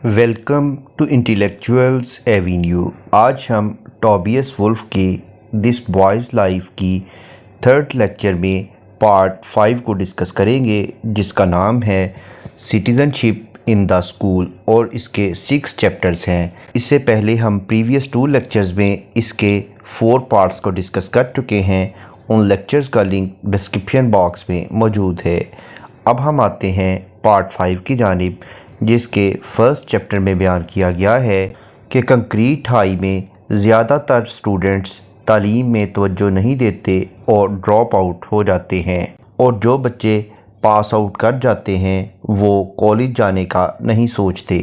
Welcome to انٹیلیکچوئلز avenue. آج ہم ٹوبیس wolf کے دس بوائز لائف کی تھرڈ لیکچر میں پارٹ 5 کو ڈسکس کریں گے، جس کا نام ہے citizen ship in the school, اور اس کے 6 چیپٹرز ہیں۔ اس سے پہلے ہم پریویس 2 لیکچرز میں اس کے 4 پارٹس کو ڈسکس کر چکے ہیں۔ ان لیکچرز کا لنک ڈسکرپشن باکس میں موجود ہے۔ اب ہم آتے ہیں پارٹ 5 کی جانب، جس کے فرسٹ چیپٹر میں بیان کیا گیا ہے کہ کنکریٹ ہائی میں زیادہ تر اسٹوڈنٹس تعلیم میں توجہ نہیں دیتے اور ڈراپ آؤٹ ہو جاتے ہیں، اور جو بچے پاس آؤٹ کر جاتے ہیں وہ کالج جانے کا نہیں سوچتے۔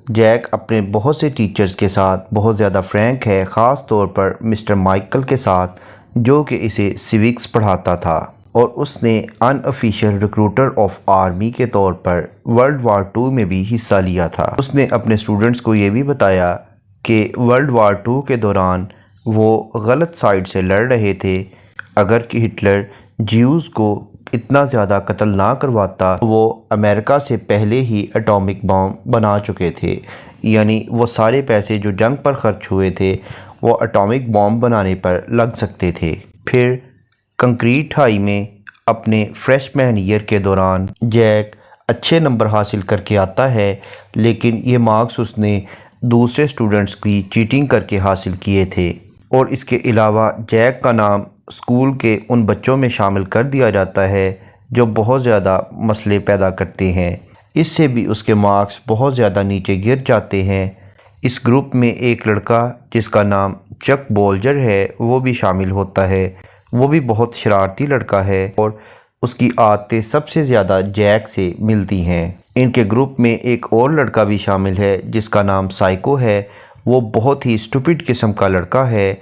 جیک اپنے بہت سے ٹیچرز کے ساتھ بہت زیادہ فرینک ہے، خاص طور پر مسٹر مائیکل کے ساتھ، جو کہ اسے سیوکس پڑھاتا تھا، اور اس نے ان آفیشیل ریکروٹر آف آرمی کے طور پر ورلڈ وار 2 میں بھی حصہ لیا تھا۔ اس نے اپنے اسٹوڈنٹس کو یہ بھی بتایا کہ ورلڈ وار 2 کے دوران وہ غلط سائڈ سے لڑ رہے تھے۔ اگر کہ ہٹلر جیوز کو اتنا زیادہ قتل نہ کرواتا، وہ امریکہ سے پہلے ہی اٹامک بم بنا چکے تھے، یعنی وہ سارے پیسے جو جنگ پر خرچ ہوئے تھے وہ اٹامک بم بنانے پر لگ سکتے تھے۔ پھر کنکریٹ ہائی میں اپنے فریش مین ایئر کے دوران جیک اچھے نمبر حاصل کر کے آتا ہے، لیکن یہ مارکس اس نے دوسرے اسٹوڈنٹس کی چیٹنگ کر کے حاصل کیے تھے، اور اس کے علاوہ جیک کا نام اسکول کے ان بچوں میں شامل کر دیا جاتا ہے جو بہت زیادہ مسئلے پیدا کرتے ہیں۔ اس سے بھی اس کے مارکس بہت زیادہ نیچے گر جاتے ہیں۔ اس گروپ میں ایک لڑکا جس کا نام چک بولجر ہے وہ بھی شامل ہوتا ہے۔ وہ بھی بہت شرارتی لڑکا ہے، اور اس کی عادتیں سب سے زیادہ جیک سے ملتی ہیں۔ ان کے گروپ میں ایک اور لڑکا بھی شامل ہے جس کا نام سائیکو ہے۔ وہ بہت ہی اسٹوپڈ قسم کا لڑکا ہے۔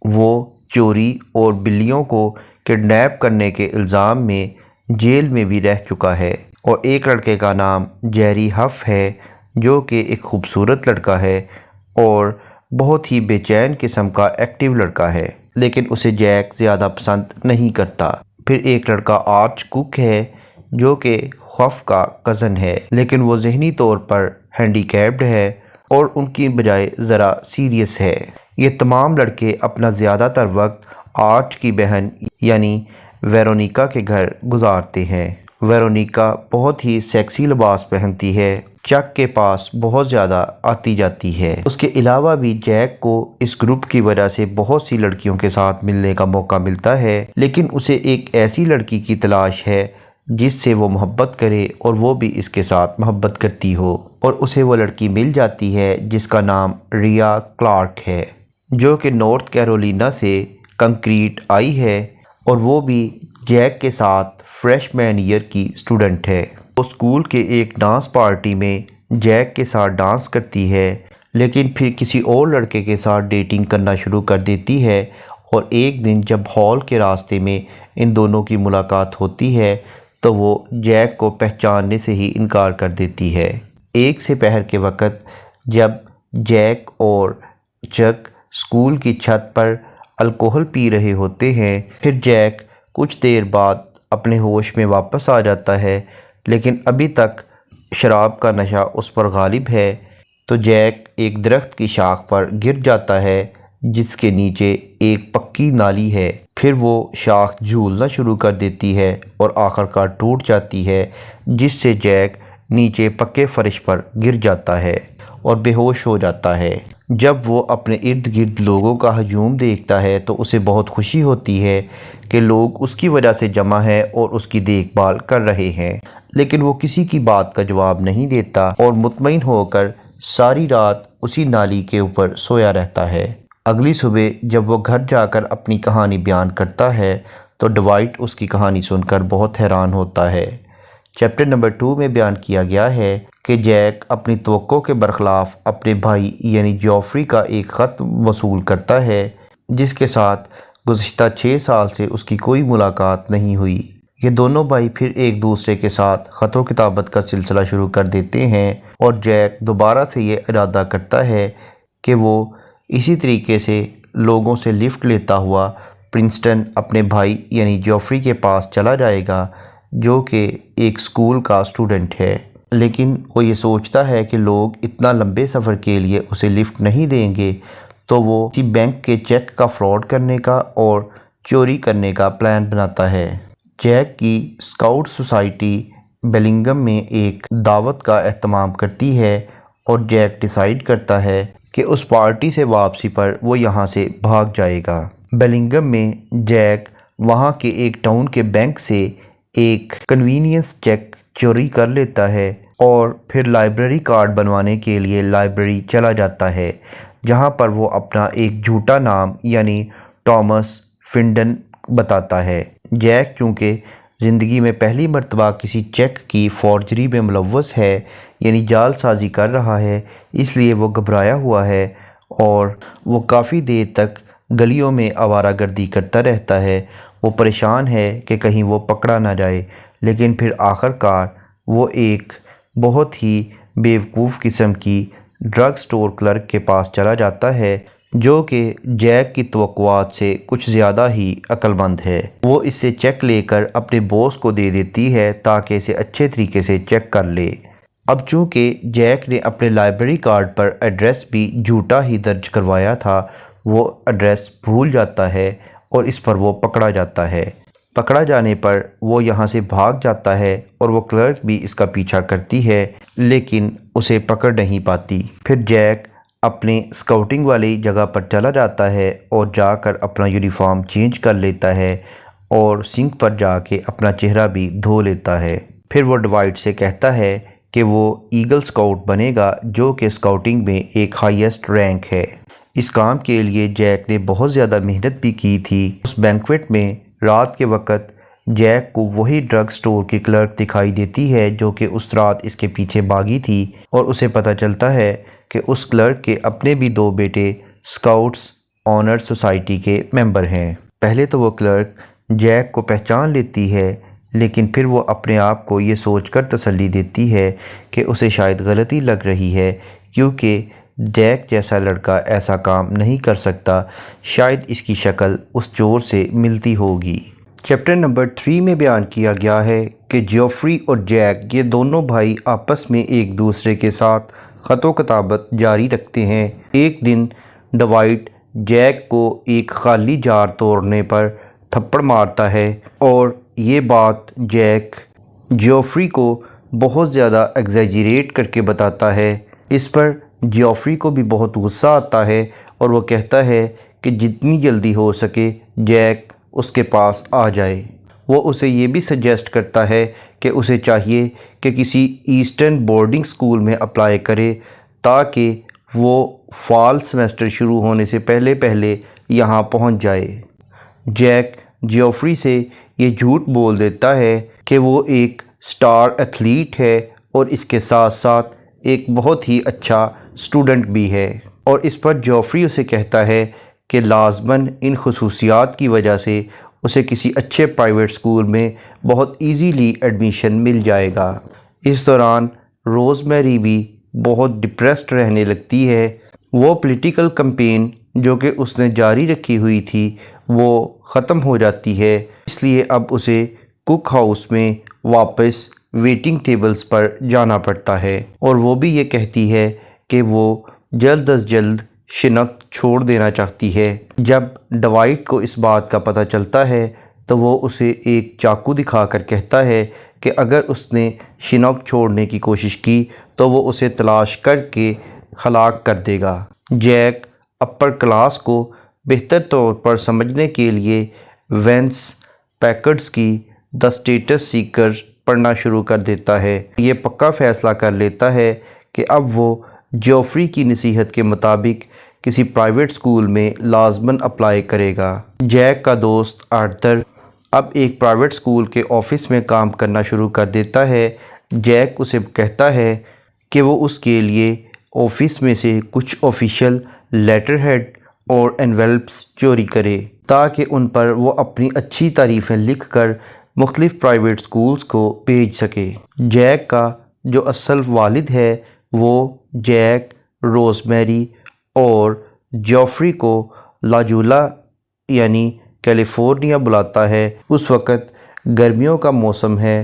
وہ چوری اور بلیوں کو کڈنیپ کرنے کے الزام میں جیل میں بھی رہ چکا ہے۔ اور ایک لڑکے کا نام جیری ہف ہے، جو کہ ایک خوبصورت لڑکا ہے اور بہت ہی بے چین قسم کا ایکٹیو لڑکا ہے، لیکن اسے جیک زیادہ پسند نہیں کرتا۔ پھر ایک لڑکا آرچ کک ہے، جو کہ خف کا کزن ہے، لیکن وہ ذہنی طور پر ہینڈی کیپڈ ہے اور ان کی بجائے ذرا سیریس ہے۔ یہ تمام لڑکے اپنا زیادہ تر وقت آرچ کی بہن یعنی ویرونیکا کے گھر گزارتے ہیں۔ ویرونیکا بہت ہی سیکسی لباس پہنتی ہے، چک کے پاس بہت زیادہ آتی جاتی ہے۔ اس کے علاوہ بھی جیک کو اس گروپ کی وجہ سے بہت سی لڑکیوں کے ساتھ ملنے کا موقع ملتا ہے، لیکن اسے ایک ایسی لڑکی کی تلاش ہے جس سے وہ محبت کرے اور وہ بھی اس کے ساتھ محبت کرتی ہو، اور اسے وہ لڑکی مل جاتی ہے جس کا نام ریا کلارک ہے، جو کہ نارتھ کیرولینا سے کنکریٹ آئی ہے، اور وہ بھی جیک کے ساتھ فریش مین ایئر کی اسٹوڈنٹ ہے۔ وہ اسکول کے ایک ڈانس پارٹی میں جیک کے ساتھ ڈانس کرتی ہے، لیکن پھر کسی اور لڑکے کے ساتھ ڈیٹنگ کرنا شروع کر دیتی ہے، اور ایک دن جب ہال کے راستے میں ان دونوں کی ملاقات ہوتی ہے تو وہ جیک کو پہچاننے سے ہی انکار کر دیتی ہے۔ ایک سے پہر کے وقت جب جیک اور چک اسکول کی چھت پر الکوہل پی رہے ہوتے ہیں، پھر جیک کچھ دیر بعد اپنے ہوش میں واپس آ جاتا ہے، لیکن ابھی تک شراب کا نشہ اس پر غالب ہے۔ تو جیک ایک درخت کی شاخ پر گر جاتا ہے جس کے نیچے ایک پکی نالی ہے۔ پھر وہ شاخ جھولنا شروع کر دیتی ہے اور آخرکار ٹوٹ جاتی ہے، جس سے جیک نیچے پکے فرش پر گر جاتا ہے اور بے ہوش ہو جاتا ہے۔ جب وہ اپنے ارد گرد لوگوں کا ہجوم دیکھتا ہے تو اسے بہت خوشی ہوتی ہے کہ لوگ اس کی وجہ سے جمع ہیں اور اس کی دیکھ بھال کر رہے ہیں، لیکن وہ کسی کی بات کا جواب نہیں دیتا اور مطمئن ہو کر ساری رات اسی نالی کے اوپر سویا رہتا ہے۔ اگلی صبح جب وہ گھر جا کر اپنی کہانی بیان کرتا ہے تو ڈوائٹ اس کی کہانی سن کر بہت حیران ہوتا ہے۔ چیپٹر نمبر 2 میں بیان کیا گیا ہے کہ جیک اپنی توقع کے برخلاف اپنے بھائی یعنی جوفری کا ایک خط وصول کرتا ہے، جس کے ساتھ گزشتہ 6 سال سے اس کی کوئی ملاقات نہیں ہوئی۔ یہ دونوں بھائی پھر ایک دوسرے کے ساتھ خط و کتابت کا سلسلہ شروع کر دیتے ہیں، اور جیک دوبارہ سے یہ ارادہ کرتا ہے کہ وہ اسی طریقے سے لوگوں سے لفٹ لیتا ہوا پرنسٹن اپنے بھائی یعنی جوفری کے پاس چلا جائے گا، جو کہ ایک اسکول کا اسٹوڈنٹ ہے۔ لیکن وہ یہ سوچتا ہے کہ لوگ اتنا لمبے سفر کے لیے اسے لفٹ نہیں دیں گے، تو وہ کسی بینک کے چیک کا فراڈ کرنے کا اور چوری کرنے کا پلان بناتا ہے۔ جیک کی اسکاؤٹ سوسائٹی بیلنگم میں ایک دعوت کا اہتمام کرتی ہے اور جیک ڈیسائیڈ کرتا ہے کہ اس پارٹی سے واپسی پر وہ یہاں سے بھاگ جائے گا۔ بیلنگم میں جیک وہاں کے ایک ٹاؤن کے بینک سے ایک کنوینئنس چیک چوری کر لیتا ہے اور پھر لائبریری کارڈ بنوانے کے لیے لائبریری چلا جاتا ہے، جہاں پر وہ اپنا ایک جھوٹا نام یعنی ٹامس فنڈن بتاتا ہے۔ جیک چونکہ زندگی میں پہلی مرتبہ کسی چیک کی فورجری میں ملوث ہے، یعنی جعل سازی کر رہا ہے، اس لیے وہ گھبرایا ہوا ہے اور وہ کافی دیر تک گلیوں میں آوارہ گردی کرتا رہتا ہے۔ وہ پریشان ہے کہ کہیں وہ پکڑا نہ جائے، لیکن پھر آخر کار وہ ایک بہت ہی بیوقوف قسم کی ڈرگ سٹور کلرک کے پاس چلا جاتا ہے، جو کہ جیک کی توقعات سے کچھ زیادہ ہی عقل مند ہے۔ وہ اس سے چیک لے کر اپنے باس کو دے دیتی ہے تاکہ اسے اچھے طریقے سے چیک کر لے۔ اب چونکہ جیک نے اپنے لائبریری کارڈ پر ایڈریس بھی جھوٹا ہی درج کروایا تھا، وہ ایڈریس بھول جاتا ہے اور اس پر وہ پکڑا جاتا ہے۔ پکڑا جانے پر وہ یہاں سے بھاگ جاتا ہے اور وہ کلرک بھی اس کا پیچھا کرتی ہے، لیکن اسے پکڑ نہیں پاتی۔ پھر جیک اپنے اسکاؤٹنگ والی جگہ پر چلا جاتا ہے اور جا کر اپنا یونیفارم چینج کر لیتا ہے اور سنک پر جا کے اپنا چہرہ بھی دھو لیتا ہے۔ پھر وہ ڈوائٹ سے کہتا ہے کہ وہ ایگل اسکاؤٹ بنے گا، جو کہ اسکاؤٹنگ میں ایک ہائیسٹ رینک ہے۔ اس کام کے لیے جیک نے بہت زیادہ محنت بھی کی تھی۔ اس بینکویٹ میں رات کے وقت جیک کو وہی ڈرگ سٹور کی کلرک دکھائی دیتی ہے جو کہ اس رات اس کے پیچھے بھاگی تھی، اور اسے پتہ چلتا ہے کہ اس کلرک کے اپنے بھی 2 بیٹے اسکاؤٹس آنر سوسائٹی کے ممبر ہیں۔ پہلے تو وہ کلرک جیک کو پہچان لیتی ہے، لیکن پھر وہ اپنے آپ کو یہ سوچ کر تسلی دیتی ہے کہ اسے شاید غلطی لگ رہی ہے، کیونکہ جیک جیسا لڑکا ایسا کام نہیں کر سکتا، شاید اس کی شکل اس چور سے ملتی ہوگی۔ چیپٹر نمبر 3 میں بیان کیا گیا ہے کہ جیوفری اور جیک یہ دونوں بھائی آپس میں ایک دوسرے کے ساتھ خط و کتابت جاری رکھتے ہیں۔ ایک دن ڈوائٹ جیک کو ایک خالی جار توڑنے پر تھپڑ مارتا ہے اور یہ بات جیک جیوفری کو بہت زیادہ ایگزیجریٹ کر کے بتاتا ہے۔ اس پر جیوفری کو بھی بہت غصہ آتا ہے اور وہ کہتا ہے کہ جتنی جلدی ہو سکے جیک اس کے پاس آ جائے۔ وہ اسے یہ بھی سجیسٹ کرتا ہے کہ اسے چاہیے کہ کسی ایسٹرن بورڈنگ سکول میں اپلائی کرے تاکہ وہ فال سیمسٹر شروع ہونے سے پہلے پہلے یہاں پہنچ جائے۔ جیک جیوفری سے یہ جھوٹ بول دیتا ہے کہ وہ ایک سٹار ایتھلیٹ ہے اور اس کے ساتھ ساتھ ایک بہت ہی اچھا اسٹوڈنٹ بھی ہے، اور اس پر جیوفری اسے کہتا ہے کہ لازماً ان خصوصیات کی وجہ سے اسے کسی اچھے پرائیویٹ سکول میں بہت ایزیلی ایڈمیشن مل جائے گا۔ اس دوران روز میری بھی بہت ڈپریسڈ رہنے لگتی ہے۔ وہ پولیٹیکل کمپین جو کہ اس نے جاری رکھی ہوئی تھی وہ ختم ہو جاتی ہے، اس لیے اب اسے کک ہاؤس میں واپس ویٹنگ ٹیبلز پر جانا پڑتا ہے، اور وہ بھی یہ کہتی ہے کہ وہ جلد از جلد شناخت چھوڑ دینا چاہتی ہے۔ جب ڈوائٹ کو اس بات کا پتہ چلتا ہے تو وہ اسے ایک چاقو دکھا کر کہتا ہے کہ اگر اس نے شناخت چھوڑنے کی کوشش کی تو وہ اسے تلاش کر کے ہلاک کر دے گا۔ جیک اپر کلاس کو بہتر طور پر سمجھنے کے لیے وینس پیکرڈز کی دی اسٹیٹس سیکر پڑھنا شروع کر دیتا ہے۔ یہ پکا فیصلہ کر لیتا ہے کہ اب وہ جیوفری کی نصیحت کے مطابق کسی پرائیویٹ سکول میں لازماً اپلائی کرے گا۔ جیک کا دوست آرتھر اب ایک پرائیویٹ سکول کے آفس میں کام کرنا شروع کر دیتا ہے۔ جیک اسے کہتا ہے کہ وہ اس کے لیے آفس میں سے کچھ آفیشیل لیٹر ہیڈ اور انویلپس چوری کرے تاکہ ان پر وہ اپنی اچھی تعریفیں لکھ کر مختلف پرائیویٹ سکولز کو بھیج سکے۔ جیک کا جو اصل والد ہے وہ جیک، روز میری اور جیوفری کو لاجولا یعنی کیلیفورنیا بلاتا ہے۔ اس وقت گرمیوں کا موسم ہے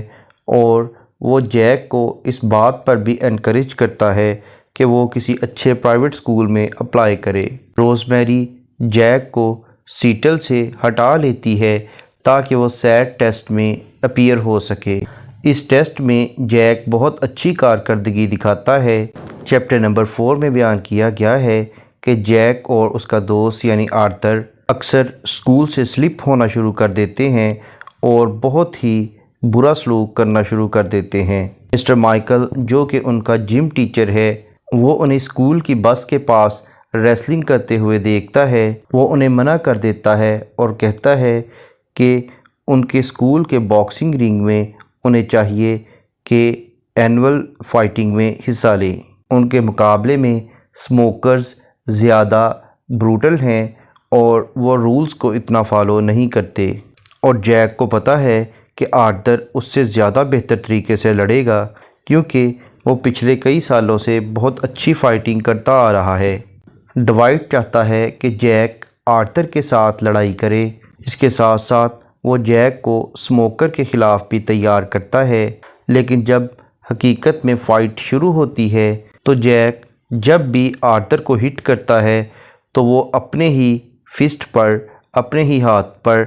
اور وہ جیک کو اس بات پر بھی انکریج کرتا ہے کہ وہ کسی اچھے پرائیویٹ اسکول میں اپلائی کرے۔ روزمیری جیک کو سیٹل سے ہٹا لیتی ہے تاکہ وہ سیٹ ٹیسٹ میں اپیئر ہو سکے۔ اس ٹیسٹ میں جیک بہت اچھی کارکردگی دکھاتا ہے۔ چیپٹر نمبر 4 میں بیان کیا گیا ہے کہ جیک اور اس کا دوست یعنی آرتھر اکثر اسکول سے سلپ ہونا شروع کر دیتے ہیں اور بہت ہی برا سلوک کرنا شروع کر دیتے ہیں۔ مسٹر مائیکل جو کہ ان کا جم ٹیچر ہے، وہ انہیں اسکول کی بس کے پاس ریسلنگ کرتے ہوئے دیکھتا ہے۔ وہ انہیں منع کر دیتا ہے اور کہتا ہے کہ ان کے اسکول کے باکسنگ رنگ میں انہیں چاہیے کہ اینول فائٹنگ میں حصہ لیں۔ ان کے مقابلے میں اسموکرز زیادہ بروٹل ہیں اور وہ رولز کو اتنا فالو نہیں کرتے، اور جیک کو پتہ ہے کہ آرتھر اس سے زیادہ بہتر طریقے سے لڑے گا کیونکہ وہ پچھلے کئی سالوں سے بہت اچھی فائٹنگ کرتا آ رہا ہے۔ ڈوائٹ چاہتا ہے کہ جیک آرتھر کے ساتھ لڑائی کرے۔ اس کے ساتھ ساتھ وہ جیک کو اسموکر کے خلاف بھی تیار کرتا ہے، لیکن جب حقیقت میں فائٹ شروع ہوتی ہے تو جیک جب بھی آرتھر کو ہٹ کرتا ہے تو وہ اپنے ہی فسٹ پر، اپنے ہی ہاتھ پر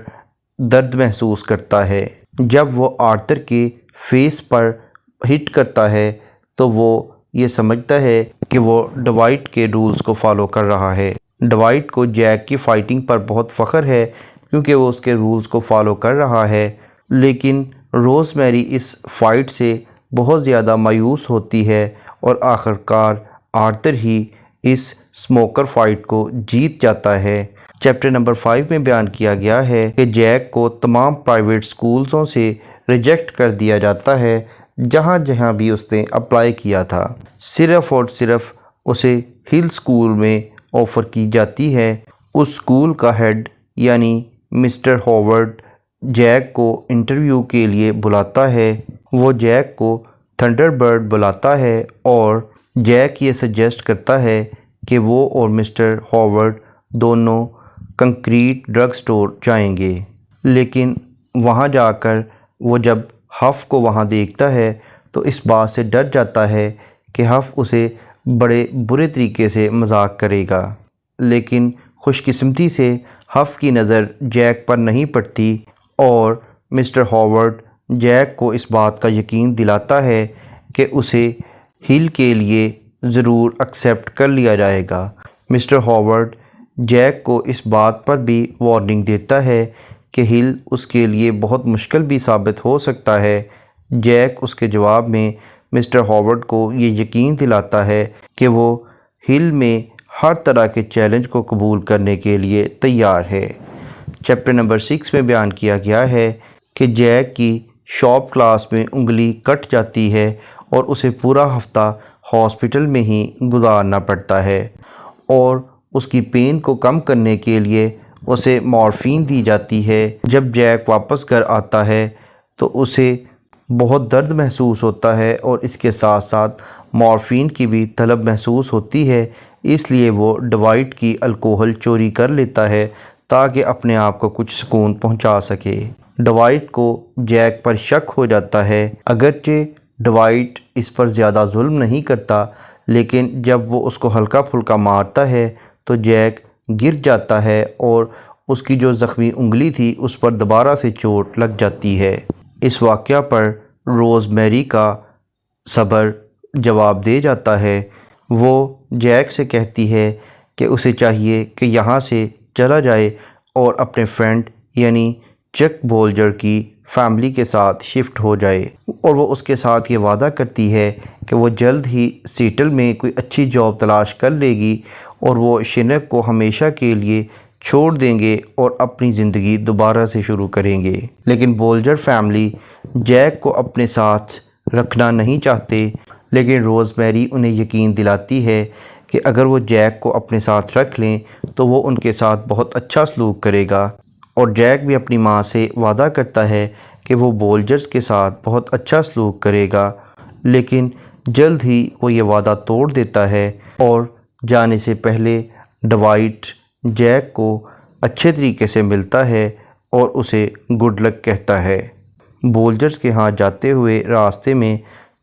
درد محسوس کرتا ہے۔ جب وہ آرتھر کے فیس پر ہٹ کرتا ہے تو وہ یہ سمجھتا ہے کہ وہ ڈوائٹ کے رولز کو فالو کر رہا ہے۔ ڈوائٹ کو جیک کی فائٹنگ پر بہت فخر ہے کیونکہ وہ اس کے رولز کو فالو کر رہا ہے، لیکن روزمیری اس فائٹ سے بہت زیادہ مایوس ہوتی ہے اور آخرکار آرتھر ہی اس اسموکر فائٹ کو جیت جاتا ہے۔ چیپٹر نمبر 5 میں بیان کیا گیا ہے کہ جیک کو تمام پرائیویٹ اسکولوں سے ریجیکٹ کر دیا جاتا ہے جہاں جہاں بھی اس نے اپلائی کیا تھا، صرف اور صرف اسے ہل اسکول میں آفر کی جاتی ہے۔ اس اسکول کا ہیڈ یعنی مسٹر ہاورڈ جیک کو انٹرویو کے لیے بلاتا ہے۔ وہ جیک کو تھنڈر برڈ بلاتا ہے اور جیک یہ سجیسٹ کرتا ہے کہ وہ اور مسٹر ہاورڈ دونوں کنکریٹ ڈرگ سٹور جائیں گے، لیکن وہاں جا کر وہ جب ہف کو وہاں دیکھتا ہے تو اس بات سے ڈر جاتا ہے کہ ہف اسے بڑے برے طریقے سے مذاق کرے گا، لیکن خوش قسمتی سے ہف کی نظر جیک پر نہیں پڑتی اور مسٹر ہاورڈ جیک کو اس بات کا یقین دلاتا ہے کہ اسے ہل کے لیے ضرور ایکسیپٹ کر لیا جائے گا۔ مسٹر ہاورڈ جیک کو اس بات پر بھی وارننگ دیتا ہے کہ ہل اس کے لیے بہت مشکل بھی ثابت ہو سکتا ہے۔ جیک اس کے جواب میں مسٹر ہاورڈ کو یہ یقین دلاتا ہے کہ وہ ہل میں ہر طرح کے چیلنج کو قبول کرنے کے لیے تیار ہے۔ چیپٹر نمبر 6 میں بیان کیا گیا ہے کہ جیک کی شاپ کلاس میں انگلی کٹ جاتی ہے اور اسے پورا ہفتہ ہاسپٹل میں ہی گزارنا پڑتا ہے، اور اس کی پین کو کم کرنے کے لیے اسے مورفین دی جاتی ہے۔ جب جیک واپس گھر آتا ہے تو اسے بہت درد محسوس ہوتا ہے اور اس کے ساتھ ساتھ مورفین کی بھی طلب محسوس ہوتی ہے، اس لیے وہ ڈوائٹ کی الکوہل چوری کر لیتا ہے تاکہ اپنے آپ کو کچھ سکون پہنچا سکے۔ ڈوائٹ کو جیک پر شک ہو جاتا ہے، اگرچہ ڈوائٹ اس پر زیادہ ظلم نہیں کرتا، لیکن جب وہ اس کو ہلکا پھلکا مارتا ہے تو جیک گر جاتا ہے اور اس کی جو زخمی انگلی تھی اس پر دوبارہ سے چوٹ لگ جاتی ہے۔ اس واقعہ پر روزمیری کا صبر جواب دے جاتا ہے۔ وہ جیک سے کہتی ہے کہ اسے چاہیے کہ یہاں سے چلا جائے اور اپنے فرینڈ یعنی چک بولجر کی فیملی کے ساتھ شفٹ ہو جائے، اور وہ اس کے ساتھ یہ وعدہ کرتی ہے کہ وہ جلد ہی سیٹل میں کوئی اچھی جاب تلاش کر لے گی اور وہ شنک کو ہمیشہ کے لیے چھوڑ دیں گے اور اپنی زندگی دوبارہ سے شروع کریں گے۔ لیکن بولجر فیملی جیک کو اپنے ساتھ رکھنا نہیں چاہتے، لیکن روزمیری انہیں یقین دلاتی ہے کہ اگر وہ جیک کو اپنے ساتھ رکھ لیں تو وہ ان کے ساتھ بہت اچھا سلوک کرے گا، اور جیک بھی اپنی ماں سے وعدہ کرتا ہے کہ وہ بولجرز کے ساتھ بہت اچھا سلوک کرے گا، لیکن جلد ہی وہ یہ وعدہ توڑ دیتا ہے اور جانے سے پہلے ڈوائٹ جیک کو اچھے طریقے سے ملتا ہے اور اسے گڈ لک کہتا ہے۔ بولجرز کے ہاں جاتے ہوئے راستے میں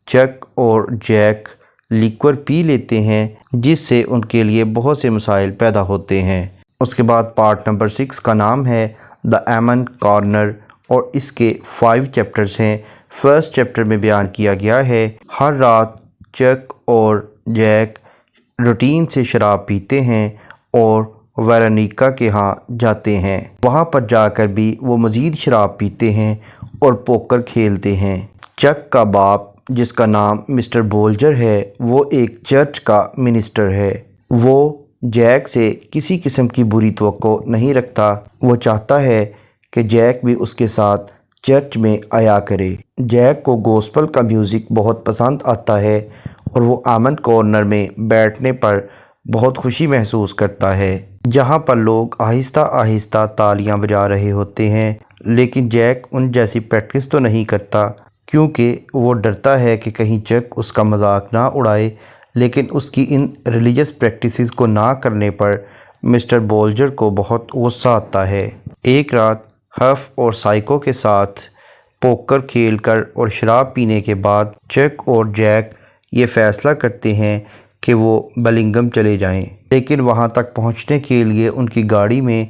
چک اور جیک لیکور پی لیتے ہیں، جس سے ان کے لیے بہت سے مسائل پیدا ہوتے ہیں۔ اس کے بعد پارٹ نمبر 6 کا نام ہے دا ایمن کارنر اور اس کے 5 چیپٹرز ہیں۔ فرسٹ چیپٹر میں بیان کیا گیا ہے ہر رات چک اور جیک روٹین سے شراب پیتے ہیں اور ویرونیکا کے ہاں جاتے ہیں۔ وہاں پر جا کر بھی وہ مزید شراب پیتے ہیں اور پوکر کھیلتے ہیں۔ چک کا باپ جس کا نام مسٹر بولجر ہے، وہ ایک چرچ کا منسٹر ہے۔ وہ جیک سے کسی قسم کی بری توقع نہیں رکھتا۔ وہ چاہتا ہے کہ جیک بھی اس کے ساتھ چرچ میں آیا کرے۔ جیک کو گوسپل کا میوزک بہت پسند آتا ہے اور وہ ایمن کارنر میں بیٹھنے پر بہت خوشی محسوس کرتا ہے، جہاں پر لوگ آہستہ آہستہ تالیاں بجا رہے ہوتے ہیں۔ لیکن جیک ان جیسی پریکٹس تو نہیں کرتا، کیونکہ وہ ڈرتا ہے کہ کہیں چک اس کا مذاق نہ اڑائے۔ لیکن اس کی ان ریلیجس پریکٹسز کو نہ کرنے پر مسٹر بولجر کو بہت غصہ آتا ہے۔ ایک رات ہف اور سائیکو کے ساتھ پوکر کھیل کر اور شراب پینے کے بعد چک اور جیک یہ فیصلہ کرتے ہیں کہ وہ بلنگھم چلے جائیں، لیکن وہاں تک پہنچنے کے لیے ان کی گاڑی میں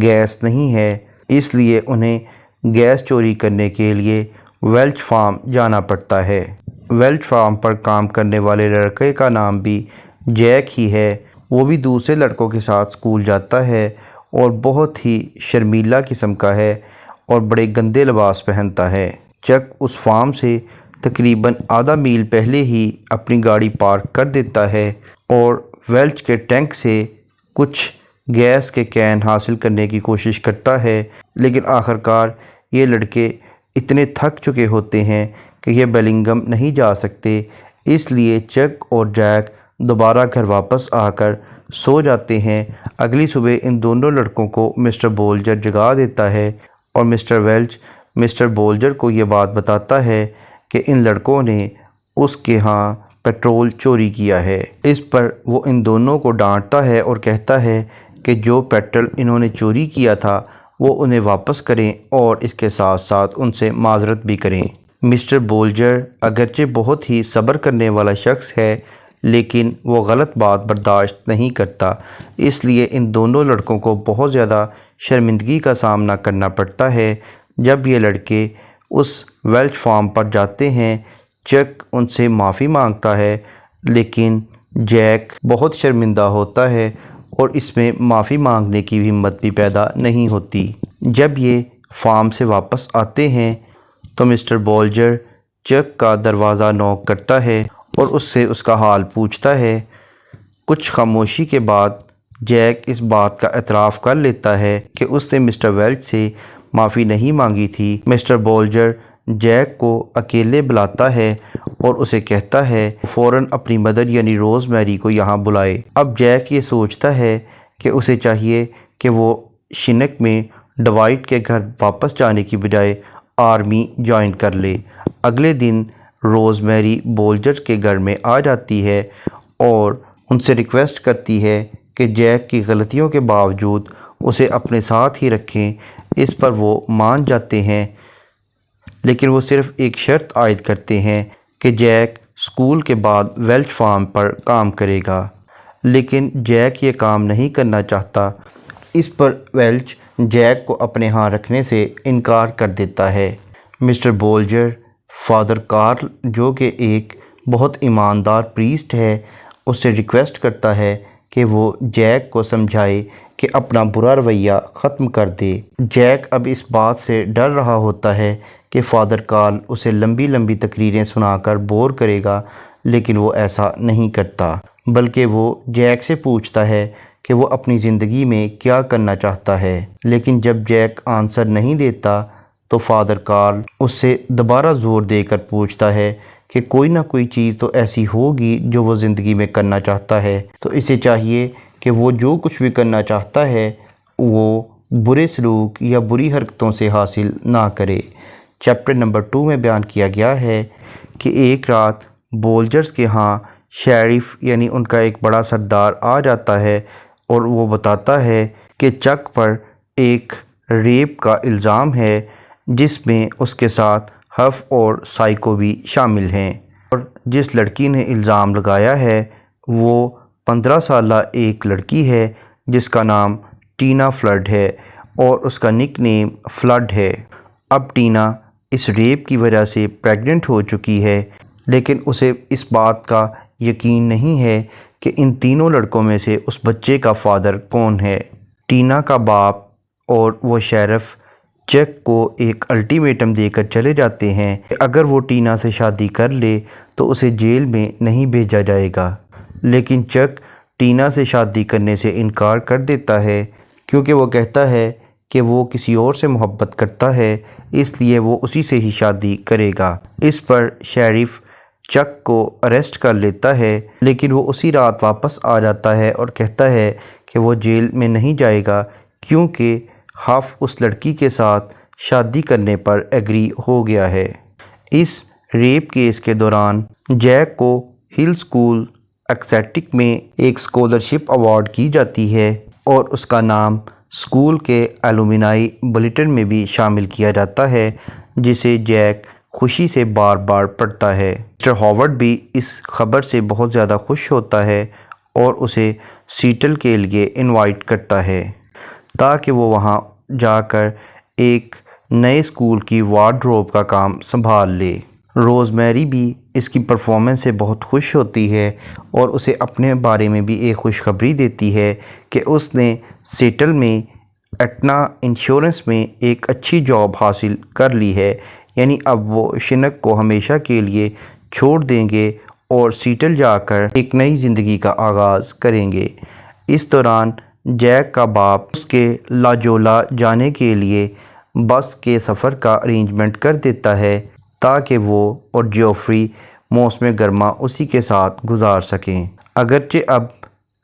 گیس نہیں ہے، اس لیے انہیں گیس چوری کرنے کے لیے ویلچ فارم جانا پڑتا ہے۔ ویلچ فارم پر کام کرنے والے لڑکے کا نام بھی جیک ہی ہے۔ وہ بھی دوسرے لڑکوں کے ساتھ اسکول جاتا ہے اور بہت ہی شرمیلا قسم کا ہے اور بڑے گندے لباس پہنتا ہے۔ چک اس فارم سے تقریباً آدھا میل پہلے ہی اپنی گاڑی پارک کر دیتا ہے اور ویلچ کے ٹینک سے کچھ گیس کے کین حاصل کرنے کی کوشش کرتا ہے، لیکن آخرکار یہ لڑکے اتنے تھک چکے ہوتے ہیں کہ یہ بلنگھم نہیں جا سکتے، اس لیے چک اور جیک دوبارہ گھر واپس آ کر سو جاتے ہیں۔ اگلی صبح ان دونوں لڑکوں کو مسٹر بولجر جگا دیتا ہے اور مسٹر ویلچ مسٹر بولجر کو یہ بات بتاتا ہے کہ ان لڑکوں نے اس کے ہاں پیٹرول چوری کیا ہے۔ اس پر وہ ان دونوں کو ڈانٹتا ہے اور کہتا ہے کہ جو پیٹرول انہوں نے چوری کیا تھا وہ انہیں واپس کریں اور اس کے ساتھ ساتھ ان سے معذرت بھی کریں۔ مسٹر بولجر اگرچہ بہت ہی صبر کرنے والا شخص ہے، لیکن وہ غلط بات برداشت نہیں کرتا، اس لیے ان دونوں لڑکوں کو بہت زیادہ شرمندگی کا سامنا کرنا پڑتا ہے۔ جب یہ لڑکے اس ویلچ فارم پر جاتے ہیں، چک ان سے معافی مانگتا ہے، لیکن جیک بہت شرمندہ ہوتا ہے اور اس میں معافی مانگنے کی ہمت بھی پیدا نہیں ہوتی۔ جب یہ فارم سے واپس آتے ہیں تو مسٹر بولجر چک کا دروازہ نوک کرتا ہے اور اس سے اس کا حال پوچھتا ہے۔ کچھ خاموشی کے بعد جیک اس بات کا اعتراف کر لیتا ہے کہ اس نے مسٹر ویلچ سے معافی نہیں مانگی تھی۔ مسٹر بولجر جیک کو اکیلے بلاتا ہے اور اسے کہتا ہے فوراً اپنی مدر یعنی روز میری کو یہاں بلائے۔ اب جیک یہ سوچتا ہے کہ اسے چاہیے کہ وہ شنک میں ڈوائٹ کے گھر واپس جانے کی بجائے آرمی جوائن کر لے۔ اگلے دن روز میری بولجر کے گھر میں آ جاتی ہے اور ان سے ریکویسٹ کرتی ہے کہ جیک کی غلطیوں کے باوجود اسے اپنے ساتھ ہی رکھیں۔ اس پر وہ مان جاتے ہیں، لیکن وہ صرف ایک شرط عائد کرتے ہیں کہ جیک اسکول کے بعد ویلچ فارم پر کام کرے گا، لیکن جیک یہ کام نہیں کرنا چاہتا۔ اس پر ویلچ جیک کو اپنے ہاں رکھنے سے انکار کر دیتا ہے۔ مسٹر بولجر فادر کارل جو کہ ایک بہت ایماندار پریسٹ ہے، اس سے ریکویسٹ کرتا ہے کہ وہ جیک کو سمجھائے کہ اپنا برا رویہ ختم کر دے۔ جیک اب اس بات سے ڈر رہا ہوتا ہے کہ فادر کارل اسے لمبی لمبی تقریریں سنا کر بور کرے گا، لیکن وہ ایسا نہیں کرتا، بلکہ وہ جیک سے پوچھتا ہے کہ وہ اپنی زندگی میں کیا کرنا چاہتا ہے۔ لیکن جب جیک آنسر نہیں دیتا تو فادر کارل اس سے دوبارہ زور دے کر پوچھتا ہے کہ کوئی نہ کوئی چیز تو ایسی ہوگی جو وہ زندگی میں کرنا چاہتا ہے، تو اسے چاہیے کہ وہ جو کچھ بھی کرنا چاہتا ہے وہ برے سلوک یا بری حرکتوں سے حاصل نہ کرے۔ چیپٹر نمبر 2 میں بیان کیا گیا ہے کہ ایک رات بولجرز کے ہاں شیرف یعنی ان کا ایک بڑا سردار آ جاتا ہے اور وہ بتاتا ہے کہ چک پر ایک ریپ کا الزام ہے، جس میں اس کے ساتھ ہف اور سائیکو بھی شامل ہیں، اور جس لڑکی نے الزام لگایا ہے وہ 15 سالہ ایک لڑکی ہے جس کا نام ٹینا فلڈ ہے اور اس کا نک نیم فلڈ ہے۔ اب ٹینا اس ریپ کی وجہ سے پریگننٹ ہو چکی ہے، لیکن اسے اس بات کا یقین نہیں ہے کہ ان تینوں لڑکوں میں سے اس بچے کا فادر کون ہے۔ ٹینا کا باپ اور وہ شیرف چک کو ایک الٹیمیٹم دے کر چلے جاتے ہیں کہ اگر وہ ٹینا سے شادی کر لے تو اسے جیل میں نہیں بھیجا جائے گا، لیکن چک ٹینا سے شادی کرنے سے انکار کر دیتا ہے کیونکہ وہ کہتا ہے کہ وہ کسی اور سے محبت کرتا ہے، اس لیے وہ اسی سے ہی شادی کرے گا۔ اس پر شیرف چک کو اریسٹ کر لیتا ہے، لیکن وہ اسی رات واپس آ جاتا ہے اور کہتا ہے کہ وہ جیل میں نہیں جائے گا کیونکہ ہف اس لڑکی کے ساتھ شادی کرنے پر ایگری ہو گیا ہے۔ اس ریپ کیس کے دوران جیک کو ہل اسکول ایکسیٹک میں ایک اسکالرشپ ایوارڈ کی جاتی ہے اور اس کا نام اسکول کے ایلومنائی بلیٹن میں بھی شامل کیا جاتا ہے، جسے جیک خوشی سے بار بار پڑھتا ہے۔ مسٹر ہاورڈ بھی اس خبر سے بہت زیادہ خوش ہوتا ہے اور اسے سیٹل کے لیے انوائٹ کرتا ہے تاکہ وہ وہاں جا کر ایک نئے اسکول کی وارڈروب کا کام سنبھال لے۔ روز میری بھی اس کی پرفارمنس سے بہت خوش ہوتی ہے اور اسے اپنے بارے میں بھی ایک خوشخبری دیتی ہے کہ اس نے سیٹل میں ایٹنا انشورنس میں ایک اچھی جاب حاصل کر لی ہے، یعنی اب وہ شنک کو ہمیشہ کے لیے چھوڑ دیں گے اور سیٹل جا کر ایک نئی زندگی کا آغاز کریں گے۔ اس دوران جیک کا باپ اس کے لاجولا جانے کے لیے بس کے سفر کا ارینجمنٹ کر دیتا ہے تاکہ وہ اور جیوفری موسم گرما اسی کے ساتھ گزار سکیں۔ اگرچہ اب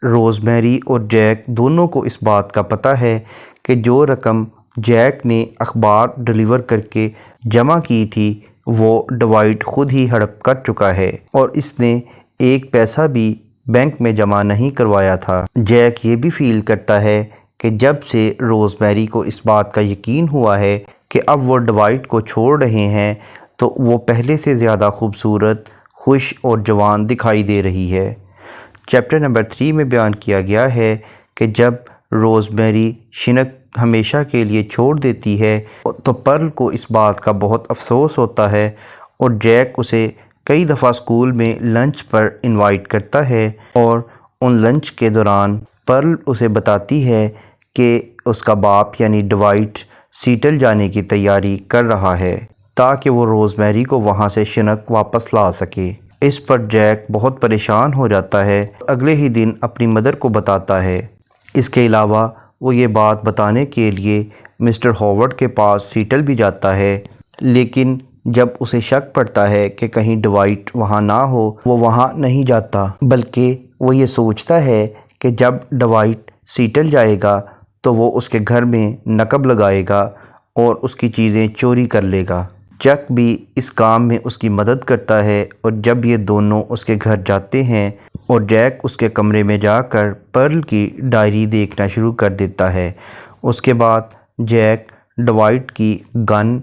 روز میری اور جیک دونوں کو اس بات کا پتہ ہے کہ جو رقم جیک نے اخبار ڈیلیور کر کے جمع کی تھی وہ ڈوائٹ خود ہی ہڑپ کر چکا ہے اور اس نے ایک پیسہ بھی بینک میں جمع نہیں کروایا تھا۔ جیک یہ بھی فیل کرتا ہے کہ جب سے روز میری کو اس بات کا یقین ہوا ہے کہ اب وہ ڈوائٹ کو چھوڑ رہے ہیں تو وہ پہلے سے زیادہ خوبصورت، خوش اور جوان دکھائی دے رہی ہے۔ چیپٹر نمبر 3 میں بیان کیا گیا ہے کہ جب روز میری شنک ہمیشہ کے لیے چھوڑ دیتی ہے تو پرل کو اس بات کا بہت افسوس ہوتا ہے اور جیک اسے کئی دفعہ اسکول میں لنچ پر انوائٹ کرتا ہے اور ان لنچ کے دوران پرل اسے بتاتی ہے کہ اس کا باپ یعنی ڈوائٹ سیٹل جانے کی تیاری کر رہا ہے تاکہ وہ روز میری کو وہاں سے شنک واپس لا سکے۔ اس پر جیک بہت پریشان ہو جاتا ہے، اگلے ہی دن اپنی مدر کو بتاتا ہے۔ اس کے علاوہ وہ یہ بات بتانے کے لیے مسٹر ہاورڈ کے پاس سیٹل بھی جاتا ہے، لیکن جب اسے شک پڑتا ہے کہ کہیں ڈوائٹ وہاں نہ ہو وہ وہاں نہیں جاتا، بلکہ وہ یہ سوچتا ہے کہ جب ڈوائٹ سیٹل جائے گا تو وہ اس کے گھر میں نقب لگائے گا اور اس کی چیزیں چوری کر لے گا۔ چک بھی اس کام میں اس کی مدد کرتا ہے اور جب یہ دونوں اس کے گھر جاتے ہیں اور جیک اس کے کمرے میں جا کر پرل کی ڈائری دیکھنا شروع کر دیتا ہے، اس کے بعد جیک ڈوائٹ کی گن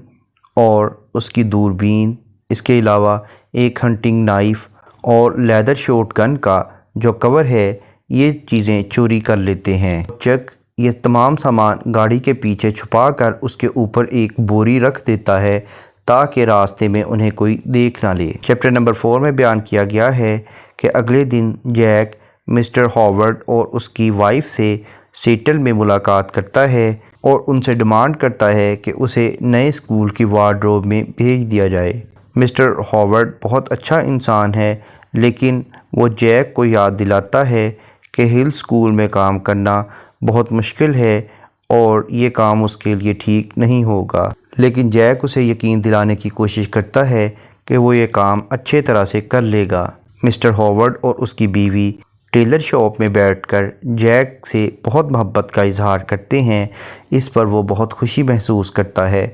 اور اس کی دوربین، اس کے علاوہ ایک ہنٹنگ نائف اور لیدر شاٹ گن کا جو کور ہے، یہ چیزیں چوری کر لیتے ہیں۔ چک یہ تمام سامان گاڑی کے پیچھے چھپا کر اس کے اوپر ایک بوری رکھ دیتا ہے تاکہ راستے میں انہیں کوئی دیکھ نہ لے۔ چیپٹر نمبر 4 میں بیان کیا گیا ہے کہ اگلے دن جیک مسٹر ہاورڈ اور اس کی وائف سے سیٹل میں ملاقات کرتا ہے اور ان سے ڈیمانڈ کرتا ہے کہ اسے نئے اسکول کی وارڈروب میں بھیج دیا جائے۔ مسٹر ہاورڈ بہت اچھا انسان ہے، لیکن وہ جیک کو یاد دلاتا ہے کہ ہل اسکول میں کام کرنا بہت مشکل ہے اور یہ کام اس کے لیے ٹھیک نہیں ہوگا، لیکن جیک اسے یقین دلانے کی کوشش کرتا ہے کہ وہ یہ کام اچھے طرح سے کر لے گا۔ مسٹر ہاورڈ اور اس کی بیوی ٹیلر شاپ میں بیٹھ کر جیک سے بہت محبت کا اظہار کرتے ہیں، اس پر وہ بہت خوشی محسوس کرتا ہے۔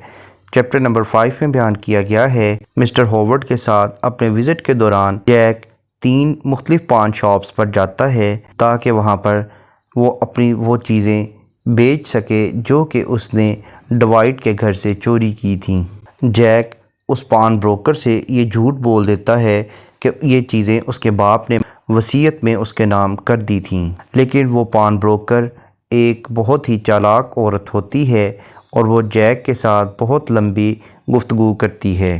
چیپٹر نمبر 5 میں بیان کیا گیا ہے مسٹر ہاورڈ کے ساتھ اپنے وزٹ کے دوران جیک 3 مختلف پان شاپس پر جاتا ہے تاکہ وہاں پر وہ اپنی وہ چیزیں بیچ سکے جو کہ اس نے ڈوائٹ کے گھر سے چوری کی تھیں۔ جیک اس پان بروکر سے یہ جھوٹ بول دیتا ہے کہ یہ چیزیں اس کے باپ نے وصیت میں اس کے نام کر دی تھیں، لیکن وہ پان بروکر ایک بہت ہی چالاک عورت ہوتی ہے اور وہ جیک کے ساتھ بہت لمبی گفتگو کرتی ہے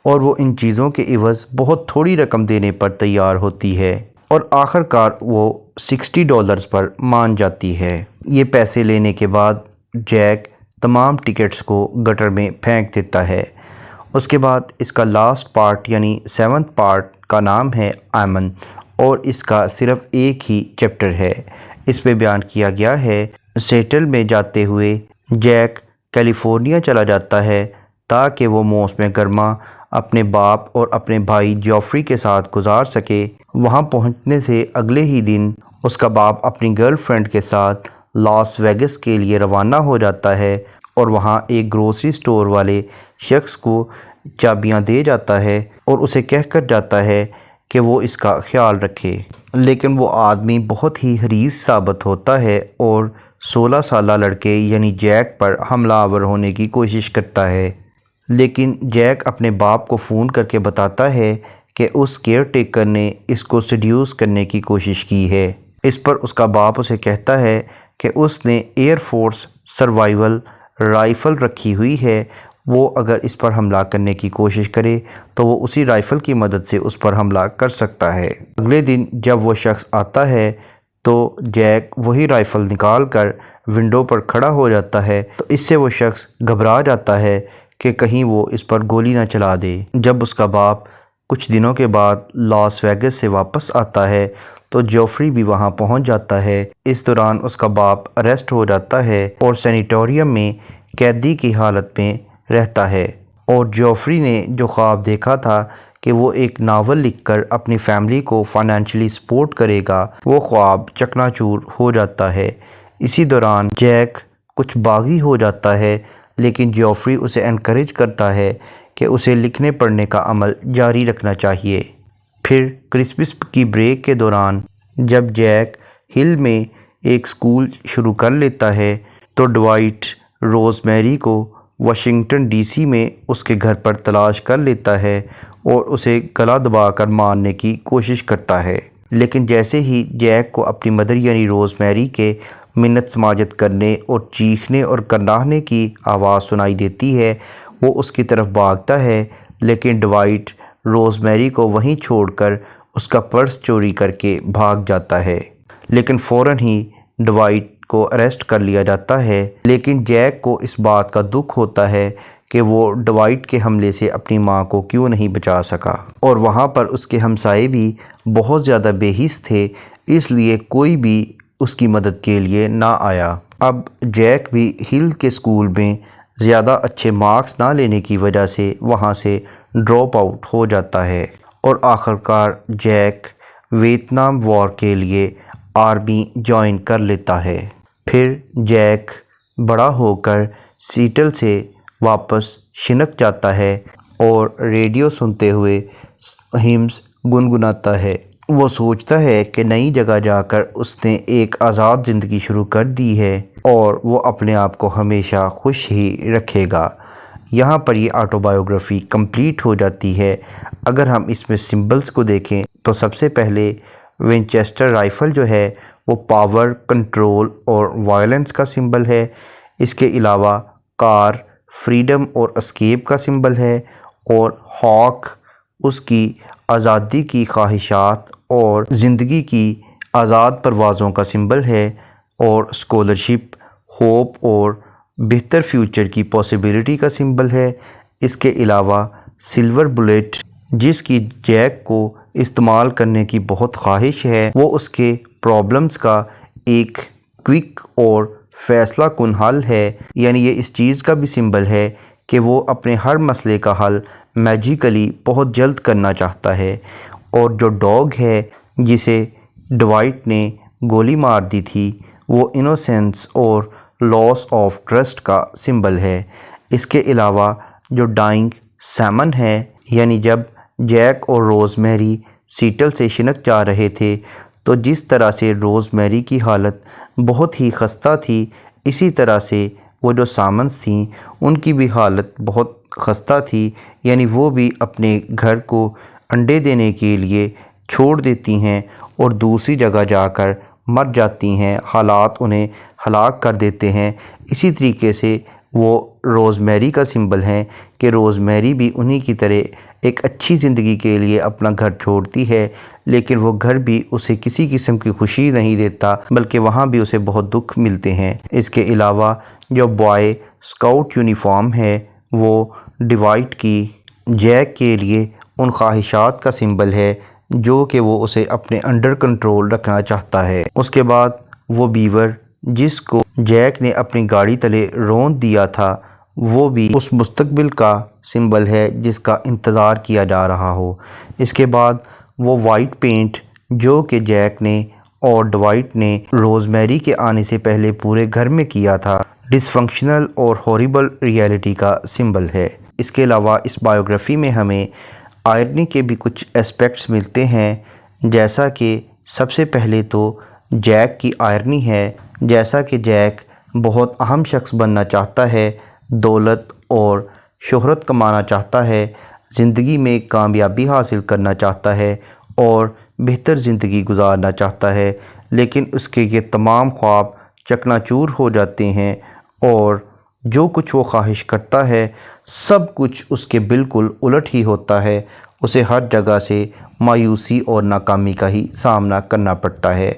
اور وہ ان چیزوں کے عوض بہت تھوڑی رقم دینے پر تیار ہوتی ہے اور آخر کار وہ $60 پر مان جاتی ہے۔ یہ پیسے لینے کے بعد جیک تمام ٹکٹس کو گٹر میں پھینک دیتا ہے۔ اس کے بعد اس کا لاسٹ پارٹ یعنی 7th پارٹ کا نام ہے ایمن اور اس کا صرف ایک ہی چیپٹر ہے۔ اس میں بیان کیا گیا ہے سیٹل میں جاتے ہوئے جیک کیلیفورنیا چلا جاتا ہے تاکہ وہ موسم گرما اپنے باپ اور اپنے بھائی جیفری کے ساتھ گزار سکے۔ وہاں پہنچنے سے اگلے ہی دن اس کا باپ اپنی گرل فرینڈ کے ساتھ لاس ویگس کے لیے روانہ ہو جاتا ہے اور وہاں ایک گروسری سٹور والے شخص کو چابیاں دے جاتا ہے اور اسے کہہ کر جاتا ہے کہ وہ اس کا خیال رکھے، لیکن وہ آدمی بہت ہی حریص ثابت ہوتا ہے اور 16 سالہ لڑکے یعنی جیک پر حملہ آور ہونے کی کوشش کرتا ہے۔ لیکن جیک اپنے باپ کو فون کر کے بتاتا ہے کہ اس کیئر ٹیکر نے اس کو سیڈیوس کرنے کی کوشش کی ہے۔ اس پر اس کا باپ اسے کہتا ہے کہ اس نے ایئر فورس سروائیول رائفل رکھی ہوئی ہے، وہ اگر اس پر حملہ کرنے کی کوشش کرے تو وہ اسی رائفل کی مدد سے اس پر حملہ کر سکتا ہے۔ اگلے دن جب وہ شخص آتا ہے تو جیک وہی رائفل نکال کر ونڈو پر کھڑا ہو جاتا ہے تو اس سے وہ شخص گھبرا جاتا ہے کہ کہیں وہ اس پر گولی نہ چلا دے۔ جب اس کا باپ کچھ دنوں کے بعد لاس ویگس سے واپس آتا ہے تو جیفری بھی وہاں پہنچ جاتا ہے۔ اس دوران اس کا باپ اریسٹ ہو جاتا ہے اور سینیٹوریم میں قیدی کی حالت میں رہتا ہے، اور جیفری نے جو خواب دیکھا تھا کہ وہ ایک ناول لکھ کر اپنی فیملی کو فائنینشلی سپورٹ کرے گا، وہ خواب چکنا چور ہو جاتا ہے۔ اسی دوران جیک کچھ باغی ہو جاتا ہے، لیکن جیفری اسے انکریج کرتا ہے کہ اسے لکھنے پڑھنے کا عمل جاری رکھنا چاہیے۔ پھر کرسمس کی بریک کے دوران جب جیک ہل میں ایک سکول شروع کر لیتا ہے تو ڈوائٹ روز میری کو واشنگٹن ڈی سی میں اس کے گھر پر تلاش کر لیتا ہے اور اسے گلا دبا کر مارنے کی کوشش کرتا ہے، لیکن جیسے ہی جیک کو اپنی مدر یعنی روز میری کے منت سماجت کرنے اور چیخنے اور کرناہنے کی آواز سنائی دیتی ہے وہ اس کی طرف بھاگتا ہے، لیکن ڈوائٹ روز میری کو وہیں چھوڑ کر اس کا پرس چوری کر کے بھاگ جاتا ہے، لیکن فوراً ہی ڈوائٹ کو اریسٹ کر لیا جاتا ہے۔ لیکن جیک کو اس بات کا دکھ ہوتا ہے کہ وہ ڈوائٹ کے حملے سے اپنی ماں کو کیوں نہیں بچا سکا، اور وہاں پر اس کے ہمسائے بھی بہت زیادہ بے حس تھے، اس لیے کوئی بھی اس کی مدد کے لیے نہ آیا۔ اب جیک بھی ہل کے سکول میں زیادہ اچھے مارکس نہ لینے کی وجہ سے وہاں سے ڈراپ آؤٹ ہو جاتا ہے، اور آخر کار جیک ویتنام وار کے لیے آرمی جوائن کر لیتا ہے۔ پھر جیک بڑا ہو کر سیٹل سے واپس شنک جاتا ہے اور ریڈیو سنتے ہوئے ہمز گنگناتا ہے۔ وہ سوچتا ہے کہ نئی جگہ جا کر اس نے ایک آزاد زندگی شروع کر دی ہے اور وہ اپنے آپ کو ہمیشہ خوش ہی رکھے گا۔ یہاں پر یہ آٹو بایوگرافی کمپلیٹ ہو جاتی ہے۔ اگر ہم اس میں سمبلز کو دیکھیں تو سب سے پہلے وینچیسٹر رائفل جو ہے وہ پاور، کنٹرول اور وائلنس کا سمبل ہے۔ اس کے علاوہ کار فریڈم اور اسکیپ کا سمبل ہے، اور ہاک اس کی آزادی کی خواہشات اور زندگی کی آزاد پروازوں کا سمبل ہے، اور اسکالرشپ، ہوپ اور بہتر فیوچر کی پاسبلٹی کا سمبل ہے۔ اس کے علاوہ سلور بلیٹ جس کی جیک کو استعمال کرنے کی بہت خواہش ہے، وہ اس کے پرابلمز کا ایک کوئک اور فیصلہ کن حل ہے، یعنی یہ اس چیز کا بھی سمبل ہے کہ وہ اپنے ہر مسئلے کا حل میجیکلی بہت جلد کرنا چاہتا ہے۔ اور جو ڈاگ ہے جسے ڈوائٹ نے گولی مار دی تھی وہ انوسینس اور لاس آف ٹرسٹ کا سمبل ہے۔ اس کے علاوہ جو ڈائنگ سیمن ہے، یعنی جب جیک اور روز میری سیٹل سے شنک جا رہے تھے تو جس طرح سے روز میری کی حالت بہت ہی خستہ تھی، اسی طرح سے وہ جو سامنز تھیں ان کی بھی حالت بہت خستہ تھی، یعنی وہ بھی اپنے گھر کو انڈے دینے کے لیے چھوڑ دیتی ہیں اور دوسری جگہ جا کر مر جاتی ہیں، حالات انہیں ہلاک کر دیتے ہیں۔ اسی طریقے سے وہ روز میری کا سمبل ہیں کہ روز میری بھی انہی کی طرح ایک اچھی زندگی کے لیے اپنا گھر چھوڑتی ہے، لیکن وہ گھر بھی اسے کسی قسم کی خوشی نہیں دیتا، بلکہ وہاں بھی اسے بہت دکھ ملتے ہیں۔ اس کے علاوہ جو بوائے اسکاؤٹ یونیفارم ہے وہ ڈوائٹ کی جیک کے لیے ان خواہشات کا سمبل ہے جو کہ وہ اسے اپنے انڈر کنٹرول رکھنا چاہتا ہے۔ اس کے بعد وہ بیور جس کو جیک نے اپنی گاڑی تلے رون دیا تھا وہ بھی اس مستقبل کا سمبل ہے جس کا انتظار کیا جا رہا ہو۔ اس کے بعد وہ وائٹ پینٹ جو کہ جیک نے اور ڈوائٹ نے روز میری کے آنے سے پہلے پورے گھر میں کیا تھا، ڈس فنکشنل اور ہوریبل ریئلٹی کا سمبل ہے۔ اس کے علاوہ اس بایوگرافی میں ہمیں آئرنی کے بھی کچھ اسپیکٹس ملتے ہیں، جیسا کہ سب سے پہلے تو جیک کی آئرنی ہے، جیسا کہ جیک بہت اہم شخص بننا چاہتا ہے، دولت اور شہرت کمانا چاہتا ہے، زندگی میں کامیابی حاصل کرنا چاہتا ہے اور بہتر زندگی گزارنا چاہتا ہے، لیکن اس کے یہ تمام خواب چکنا چور ہو جاتے ہیں اور جو کچھ وہ خواہش کرتا ہے سب کچھ اس کے بالکل الٹ ہی ہوتا ہے۔ اسے ہر جگہ سے مایوسی اور ناکامی کا ہی سامنا کرنا پڑتا ہے۔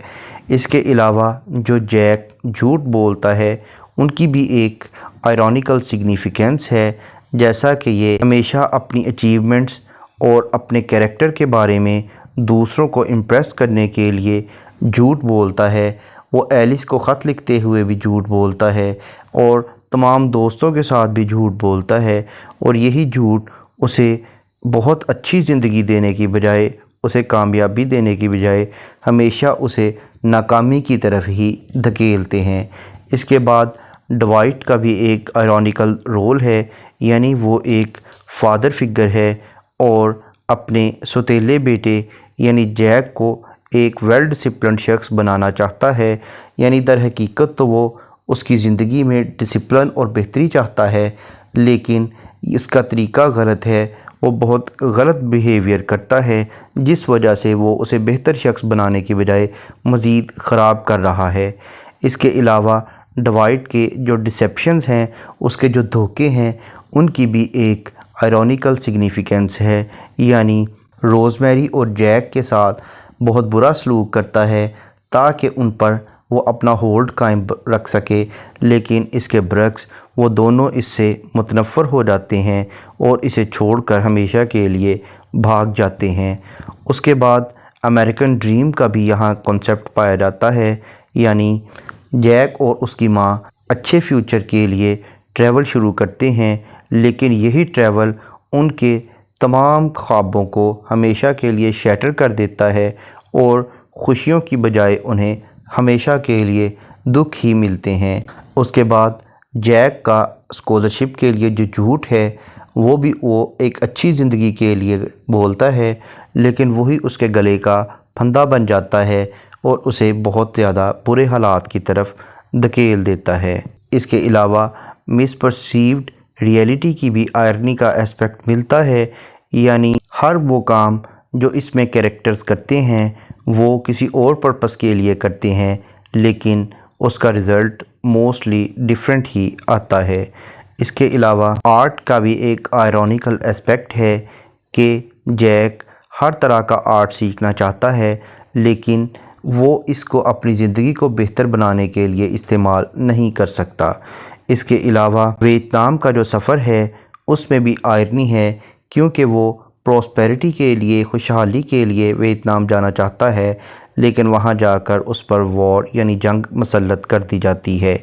اس کے علاوہ جو جیک جھوٹ بولتا ہے ان کی بھی ایک آئرونیکل سگنیفیکنس ہے، جیسا کہ یہ ہمیشہ اپنی اچیومنٹس اور اپنے کیریکٹر کے بارے میں دوسروں کو امپریس کرنے کے لیے جھوٹ بولتا ہے۔ وہ ایلس کو خط لکھتے ہوئے بھی جھوٹ بولتا ہے اور تمام دوستوں کے ساتھ بھی جھوٹ بولتا ہے، اور یہی جھوٹ اسے بہت اچھی زندگی دینے کی بجائے، اسے کامیابی دینے کی بجائے ہمیشہ اسے ناکامی کی طرف ہی دھکیلتے ہیں۔ اس کے بعد ڈوائٹ کا بھی ایک آئرونیکل رول ہے، یعنی وہ ایک فادر فگر ہے اور اپنے سوتیلے بیٹے یعنی جیک کو ایک ویل ڈسپلنڈ شخص بنانا چاہتا ہے، یعنی در حقیقت تو وہ اس کی زندگی میں ڈسپلن اور بہتری چاہتا ہے، لیکن اس کا طریقہ غلط ہے، وہ بہت غلط بیہیویئر کرتا ہے جس وجہ سے وہ اسے بہتر شخص بنانے کی بجائے مزید خراب کر رہا ہے۔ اس کے علاوہ ڈوائٹ کے جو ڈسیپشنز ہیں، اس کے جو دھوکے ہیں، ان کی بھی ایک آئرونیکل سگنیفیکنس ہے، یعنی روز میری اور جیک کے ساتھ بہت برا سلوک کرتا ہے تاکہ ان پر وہ اپنا ہولڈ قائم رکھ سکے، لیکن اس کے برعکس وہ دونوں اس سے متنفر ہو جاتے ہیں اور اسے چھوڑ کر ہمیشہ کے لیے بھاگ جاتے ہیں۔ اس کے بعد امریکن ڈریم کا بھی یہاں کنسیپٹ پایا جاتا ہے، یعنی جیک اور اس کی ماں اچھے فیوچر کے لیے ٹریول شروع کرتے ہیں، لیکن یہی ٹریول ان کے تمام خوابوں کو ہمیشہ کے لیے شیٹر کر دیتا ہے اور خوشیوں کی بجائے انہیں ہمیشہ کے لیے دکھ ہی ملتے ہیں۔ اس کے بعد جیک کا اسکالرشپ کے لیے جو جھوٹ ہے وہ بھی وہ ایک اچھی زندگی کے لیے بولتا ہے، لیکن وہی اس کے گلے کا پھندا بن جاتا ہے اور اسے بہت زیادہ برے حالات کی طرف دھکیل دیتا ہے۔ اس کے علاوہ مس پرسیوڈ ریئلٹی کی بھی آئرنی کا اسپیکٹ ملتا ہے، یعنی ہر وہ کام جو اس میں کیریکٹرز کرتے ہیں وہ کسی اور پرپس کے لیے کرتے ہیں، لیکن اس کا رزلٹ موسٹلی ڈیفرنٹ ہی آتا ہے۔ اس کے علاوہ آرٹ کا بھی ایک آئرونیکل اسپیکٹ ہے کہ جیک ہر طرح کا آرٹ سیکھنا چاہتا ہے، لیکن وہ اس کو اپنی زندگی کو بہتر بنانے کے لیے استعمال نہیں کر سکتا۔ اس کے علاوہ ویتنام کا جو سفر ہے اس میں بھی آئرنی ہے، کیونکہ وہ پراسپیرٹی کے لیے، خوشحالی کے لیے ویتنام جانا چاہتا ہے، لیکن وہاں جا کر اس پر وار یعنی جنگ مسلط کر دی جاتی ہے۔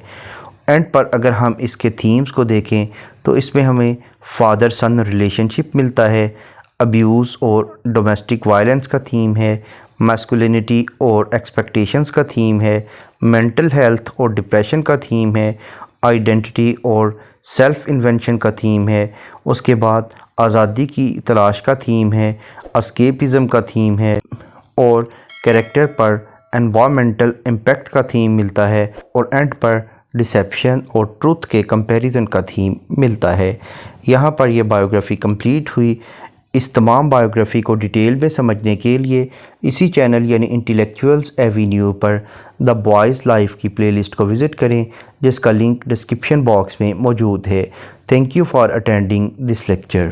اینڈ پر اگر ہم اس کے تھیمز کو دیکھیں تو اس میں ہمیں فادر سن ریلیشن شپ ملتا ہے، ابیوز اور ڈومیسٹک وائلنس کا تھیم ہے، میسکولینٹی اور ایکسپیکٹیشنز کا تھیم ہے، مینٹل ہیلتھ اور ڈپریشن کا تھیم ہے، آئیڈینٹی اور سیلف انوینشن کا تھیم ہے۔ اس کے بعد آزادی کی تلاش کا تھیم ہے، اسکیپزم کا تھیم ہے اور کریکٹر پر انوائرمنٹل امپیکٹ کا تھیم ملتا ہے، اور اینڈ پر ڈسیپشن اور ٹروتھ کے کمپیریزن کا تھیم ملتا ہے۔ یہاں پر یہ بایوگرافی کمپلیٹ ہوئی۔ اس تمام بایوگرافی کو ڈیٹیل میں سمجھنے کے لیے اسی چینل یعنی انٹیلیکچوئلز ایوینیو پر دا بوائز لائف کی پلے لسٹ کو وزٹ کریں، جس کا لنک ڈسکرپشن باکس میں موجود ہے۔ Thank you for attending this lecture.